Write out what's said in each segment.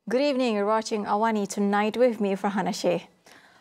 Good evening, you're watching AWANI tonight with me, Farhana Sheikh.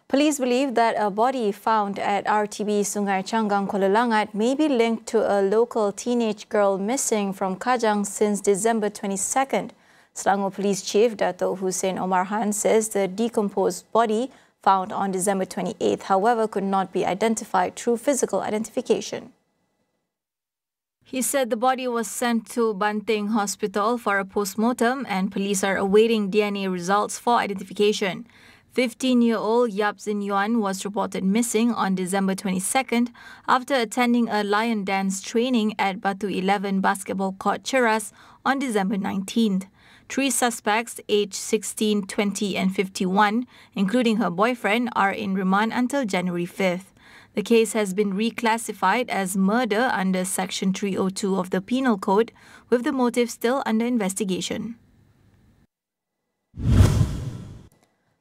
Police believe that a body found at RTB Sungai Changang, Kuala Langat may be linked to a local teenage girl missing from Kajang since December 22nd. Selangor Police Chief Dato' Hussein Omar Khan says the decomposed body found on December 28th, however, could not be identified through physical identification. He said the body was sent to Banting Hospital for a post-mortem and police are awaiting DNA results for identification. 15-year-old Yap Zin Yuan was reported missing on December 22nd after attending a lion dance training at Batu 11 Basketball Court Cheras on December 19th. 3 suspects aged 16, 20 and 51, including her boyfriend, are in remand until January 5th. The case has been reclassified as murder under Section 302 of the Penal Code, with the motive still under investigation.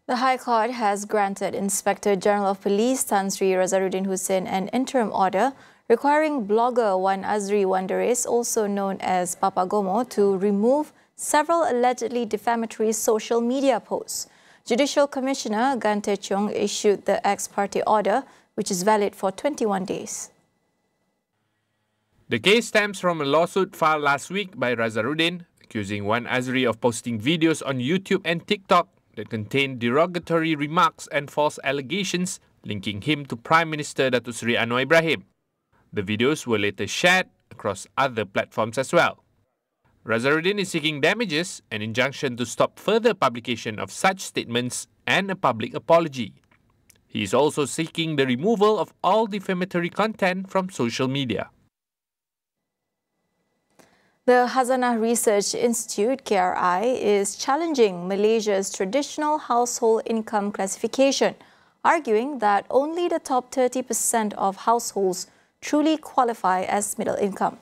The High Court has granted Inspector General of Police Tan Sri Razaruddin Hussein an interim order requiring blogger Wan Azri Wandaris, also known as Papa Gomo, to remove several allegedly defamatory social media posts. Judicial Commissioner Gan Tae Cheong issued the ex parte order, which is valid for 21 days. The case stems from a lawsuit filed last week by Razaruddin, accusing Wan Azri of posting videos on YouTube and TikTok that contain derogatory remarks and false allegations linking him to Prime Minister Datuk Seri Anwar Ibrahim. The videos were later shared across other platforms as well. Razaruddin is seeking damages, an injunction to stop further publication of such statements, and a public apology. He is also seeking the removal of all defamatory content from social media. The Hazanah Research Institute, KRI, is challenging Malaysia's traditional household income classification, arguing that only the top 30% of households truly qualify as middle income.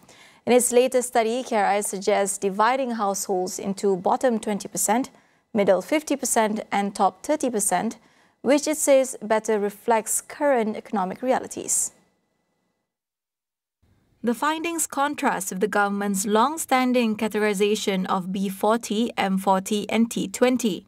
In its latest study, KRI suggests dividing households into bottom 20%, middle 50% and top 30%, which it says better reflects current economic realities. The findings contrast with the government's long-standing categorization of B40, M40 and T20.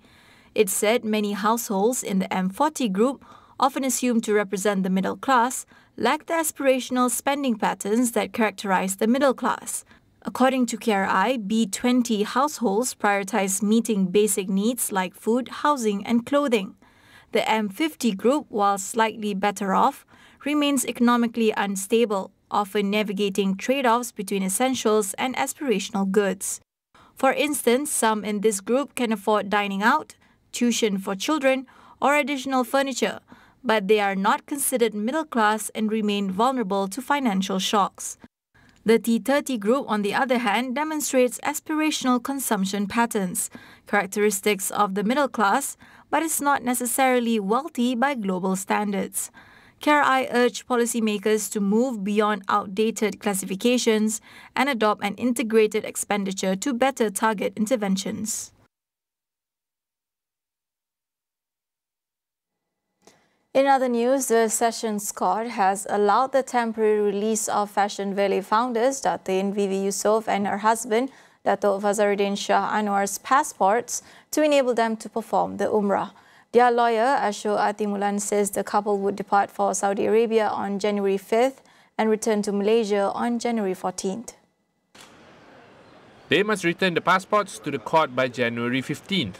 It said many households in the M40 group, often assumed to represent the middle class, lack the aspirational spending patterns that characterize the middle class. According to KRI, B20 households prioritize meeting basic needs like food, housing and clothing. The M50 group, while slightly better off, remains economically unstable, often navigating trade-offs between essentials and aspirational goods. For instance, some in this group can afford dining out, tuition for children, or additional furniture, but they are not considered middle class and remain vulnerable to financial shocks. The T30 group, on the other hand, demonstrates aspirational consumption patterns, characteristics of the middle class, but is not necessarily wealthy by global standards. KRI urged policymakers to move beyond outdated classifications and adopt an integrated expenditure to better target interventions. In other news, the Sessions Court has allowed the temporary release of Fashion Valley founders Datin Vivi Yusof and her husband Dato' Fazaruddin Shah Anwar's passports to enable them to perform the Umrah. Their lawyer, Ashok Atimulan, says the couple would depart for Saudi Arabia on January 5th and return to Malaysia on January 14th. They must return the passports to the court by January 15th.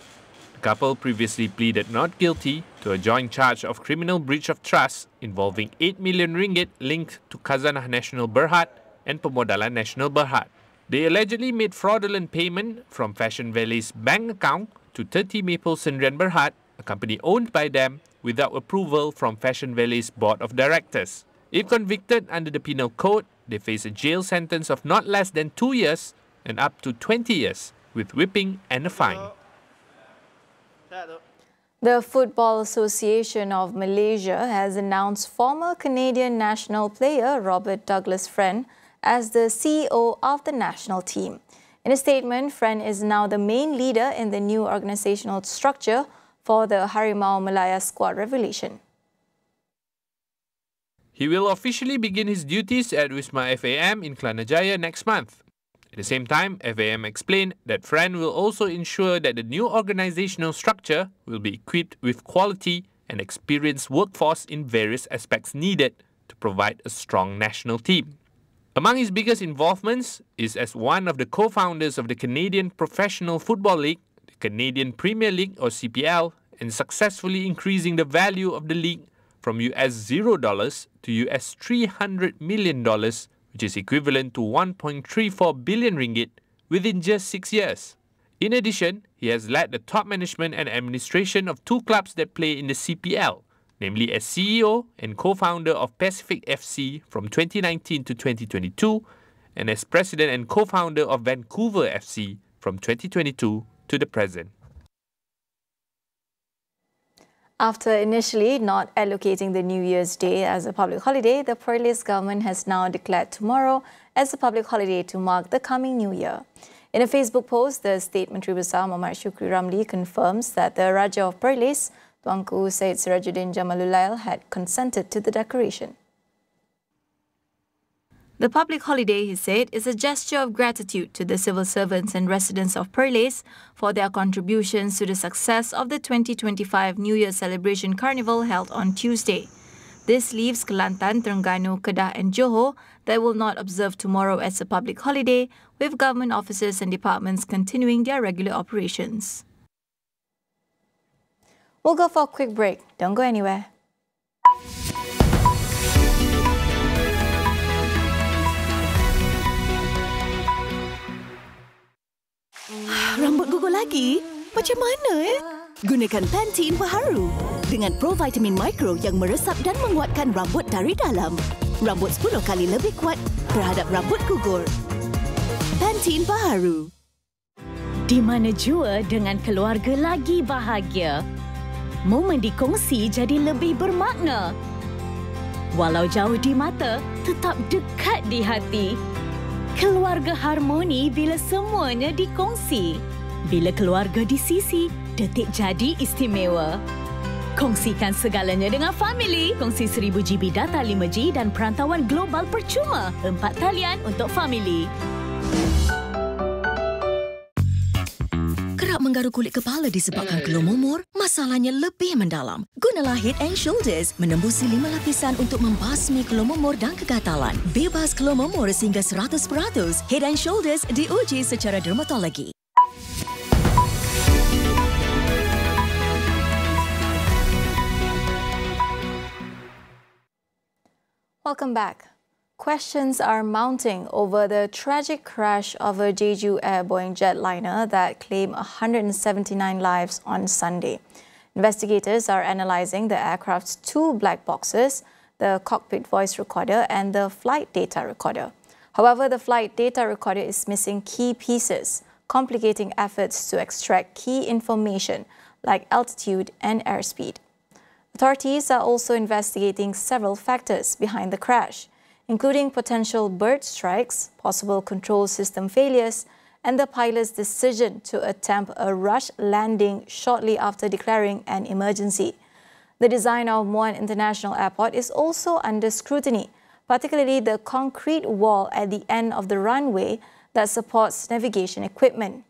The couple previously pleaded not guilty to a joint charge of criminal breach of trust involving 8 million ringgit linked to Khazanah Nasional Berhad and Pemodalan Nasional Berhad. They allegedly made fraudulent payment from Fashion Valley's bank account to 30 Maple Sendirian Berhad, a company owned by them, without approval from Fashion Valley's board of directors. If convicted under the Penal Code, they face a jail sentence of not less than 2 years and up to 20 years, with whipping and a fine. The Football Association of Malaysia has announced former Canadian national player Robert Douglas Friend as the CEO of the national team. In a statement, Friend is now the main leader in the new organisational structure for the Harimau Malaya squad revolution. He will officially begin his duties at Wisma FAM in Kelana Jaya next month. At the same time, FAM explained that FRAN will also ensure that the new organizational structure will be equipped with quality and experienced workforce in various aspects needed to provide a strong national team. Among his biggest involvements is as one of the co-founders of the Canadian Professional Football League, the Canadian Premier League or CPL, and successfully increasing the value of the league from $0 to $300 million, which is equivalent to 1.34 billion ringgit within just 6 years. In addition, he has led the top management and administration of 2 clubs that play in the CPL, namely as CEO and co-founder of Pacific FC from 2019 to 2022, and as president and co-founder of Vancouver FC from 2022 to the present. After initially not allocating the New Year's Day as a public holiday, the Perlis government has now declared tomorrow as a public holiday to mark the coming New Year. In a Facebook post, the State Menteri Besar Muhammad Shukri Ramli confirms that the Raja of Perlis, Tuanku Syed Sirajuddin Jamalulail, had consented to the declaration. The public holiday, he said, is a gesture of gratitude to the civil servants and residents of Perlis for their contributions to the success of the 2025 New Year celebration carnival held on Tuesday. This leaves Kelantan, Terengganu, Kedah and Johor that will not observe tomorrow as a public holiday, with government offices and departments continuing their regular operations. We'll go for a quick break. Don't go anywhere. Rambut gugur lagi? Macam mana Gunakan Pantene baharu dengan provitamin mikro yang meresap dan menguatkan rambut dari dalam. Rambut 10 kali lebih kuat terhadap rambut gugur. Pantene baharu. Di mana jua dengan keluarga lagi bahagia. Momen dikongsi jadi lebih bermakna. Walau jauh di mata, tetap dekat di hati. Keluarga harmoni bila semuanya dikongsi. Bila keluarga di sisi, detik jadi istimewa. Kongsikan segalanya dengan family. Kongsi 1000 GB data 5G dan perantauan global percuma. 4 talian untuk family. Kerap menggaru kulit kepala disebabkan kelumur, masalahnya lebih mendalam. Gunalah Head & Shoulders menembusi 5 lapisan untuk membasmi kelumur dan kegatalan. Bebas kelumur sehingga 100%. Head & Shoulders diuji secara dermatologi. Welcome back. Questions are mounting over the tragic crash of a Jeju Air Boeing jetliner that claimed 179 lives on Sunday. Investigators are analysing the aircraft's 2 black boxes, the cockpit voice recorder and the flight data recorder. However, the flight data recorder is missing key pieces, complicating efforts to extract key information like altitude and airspeed. Authorities are also investigating several factors behind the crash, including potential bird strikes, possible control system failures, and the pilot's decision to attempt a rush landing shortly after declaring an emergency. The design of Muan International Airport is also under scrutiny, particularly the concrete wall at the end of the runway that supports navigation equipment.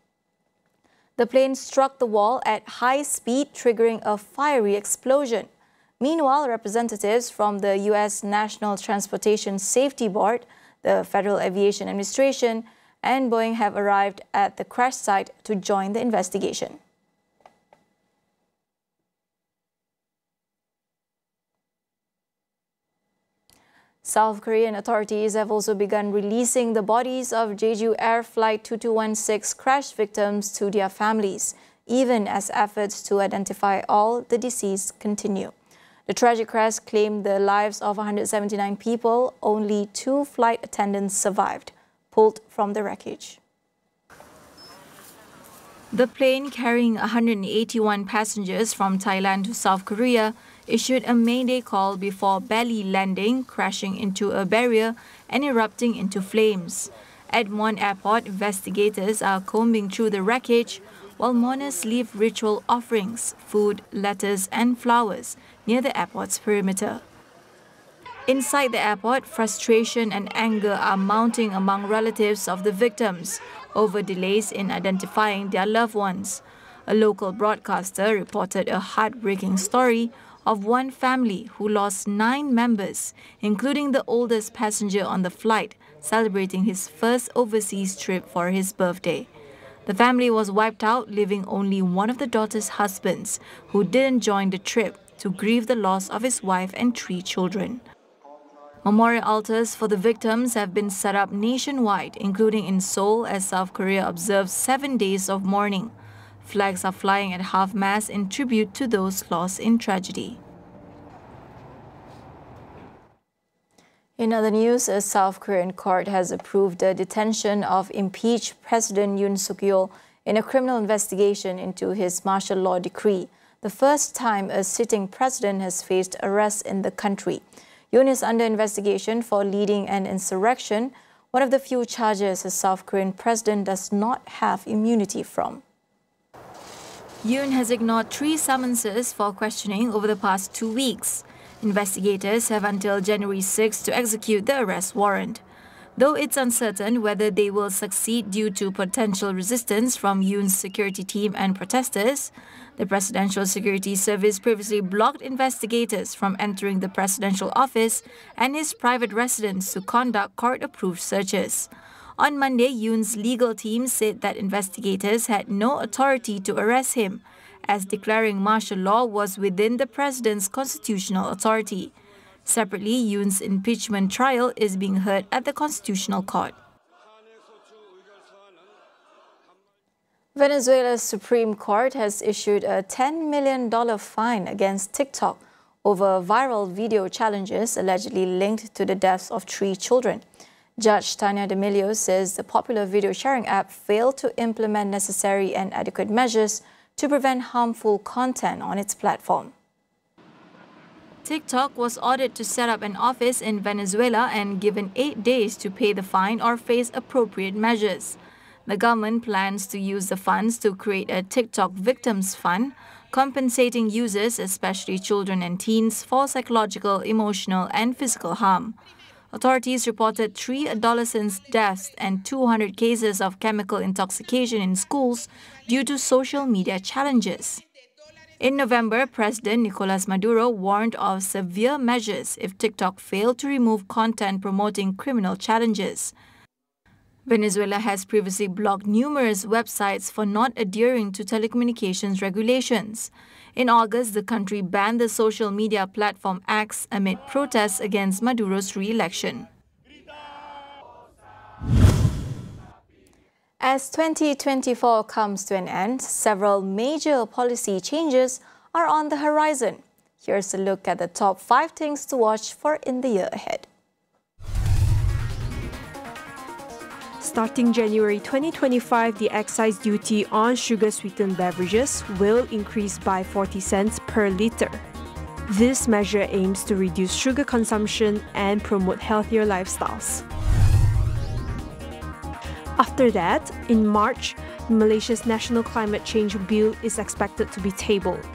The plane struck the wall at high speed, triggering a fiery explosion. Meanwhile, representatives from the U.S. National Transportation Safety Board, the Federal Aviation Administration, and Boeing have arrived at the crash site to join the investigation. South Korean authorities have also begun releasing the bodies of Jeju Air Flight 2216 crash victims to their families, even as efforts to identify all the deceased continue. The tragic crash claimed the lives of 179 people. Only 2 flight attendants survived, pulled from the wreckage. The plane carrying 181 passengers from Thailand to South Korea issued a mayday call before belly landing, crashing into a barrier and erupting into flames. At Muan Airport, investigators are combing through the wreckage while mourners leave ritual offerings, food, letters and flowers near the airport's perimeter. Inside the airport, frustration and anger are mounting among relatives of the victims over delays in identifying their loved ones. A local broadcaster reported a heartbreaking story of one family who lost 9 members, including the oldest passenger on the flight, celebrating his first overseas trip for his birthday. The family was wiped out, leaving only one of the daughter's husbands, who didn't join the trip, to grieve the loss of his wife and 3 children. Memorial altars for the victims have been set up nationwide, including in Seoul, as South Korea observes 7 days of mourning. Flags are flying at half-mast in tribute to those lost in tragedy. In other news, a South Korean court has approved the detention of impeached President Yoon Suk-yeol in a criminal investigation into his martial law decree, the first time a sitting president has faced arrest in the country. Yoon is under investigation for leading an insurrection, one of the few charges a South Korean president does not have immunity from. Yoon has ignored 3 summonses for questioning over the past 2 weeks. Investigators have until January 6 to execute the arrest warrant. Though it's uncertain whether they will succeed due to potential resistance from Yoon's security team and protesters, the Presidential Security Service previously blocked investigators from entering the presidential office and his private residence to conduct court-approved searches. On Monday, Yoon's legal team said that investigators had no authority to arrest him, as declaring martial law was within the president's constitutional authority. Separately, Yoon's impeachment trial is being heard at the Constitutional Court. Venezuela's Supreme Court has issued a $10 million fine against TikTok over viral video challenges allegedly linked to the deaths of 3 children. Judge Tania D'Amelio says the popular video sharing app failed to implement necessary and adequate measures to prevent harmful content on its platform. TikTok was ordered to set up an office in Venezuela and given 8 days to pay the fine or face appropriate measures. The government plans to use the funds to create a TikTok Victims Fund, compensating users, especially children and teens, for psychological, emotional, and physical harm. Authorities reported 3 adolescents' deaths and 200 cases of chemical intoxication in schools due to social media challenges. In November, President Nicolas Maduro warned of severe measures if TikTok failed to remove content promoting criminal challenges. Venezuela has previously blocked numerous websites for not adhering to telecommunications regulations. In August, the country banned the social media platform X amid protests against Maduro's re-election. As 2024 comes to an end, several major policy changes are on the horizon. Here's a look at the top 5 things to watch for in the year ahead. Starting January 2025, the excise duty on sugar-sweetened beverages will increase by 40 cents per litre. This measure aims to reduce sugar consumption and promote healthier lifestyles. After that, in March, Malaysia's National Climate Change Bill is expected to be tabled.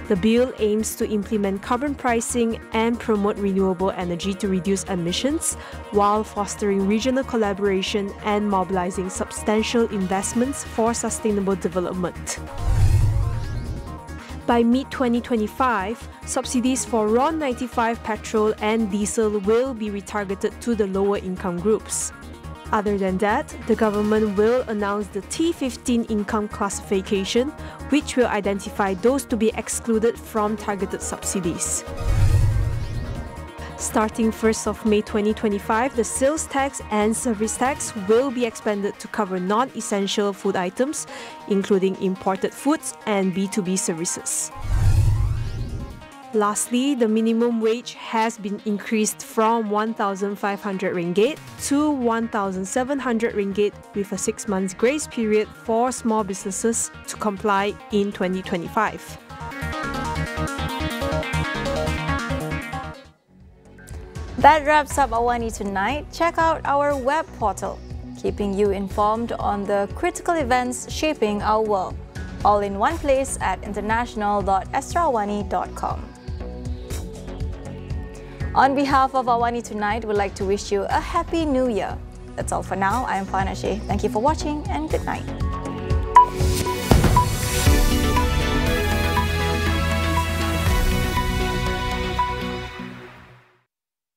The bill aims to implement carbon pricing and promote renewable energy to reduce emissions, while fostering regional collaboration and mobilizing substantial investments for sustainable development. By mid-2025, subsidies for RON 95 petrol and diesel will be retargeted to the lower income groups. Other than that, the government will announce the T15 income classification, which will identify those to be excluded from targeted subsidies. Starting 1st of May 2025, the sales tax and service tax will be expanded to cover non-essential food items, including imported foods and B2B services. Lastly, the minimum wage has been increased from 1,500 ringgit to 1,700 ringgit with a 6-month grace period for small businesses to comply in 2025. That wraps up AWANI tonight. Check out our web portal, keeping you informed on the critical events shaping our world. All in one place at international.astrawani.com. On behalf of AWANI Tonight, we'd like to wish you a Happy New Year. That's all for now. I am Farhana Sheikh. Thank you for watching and good night.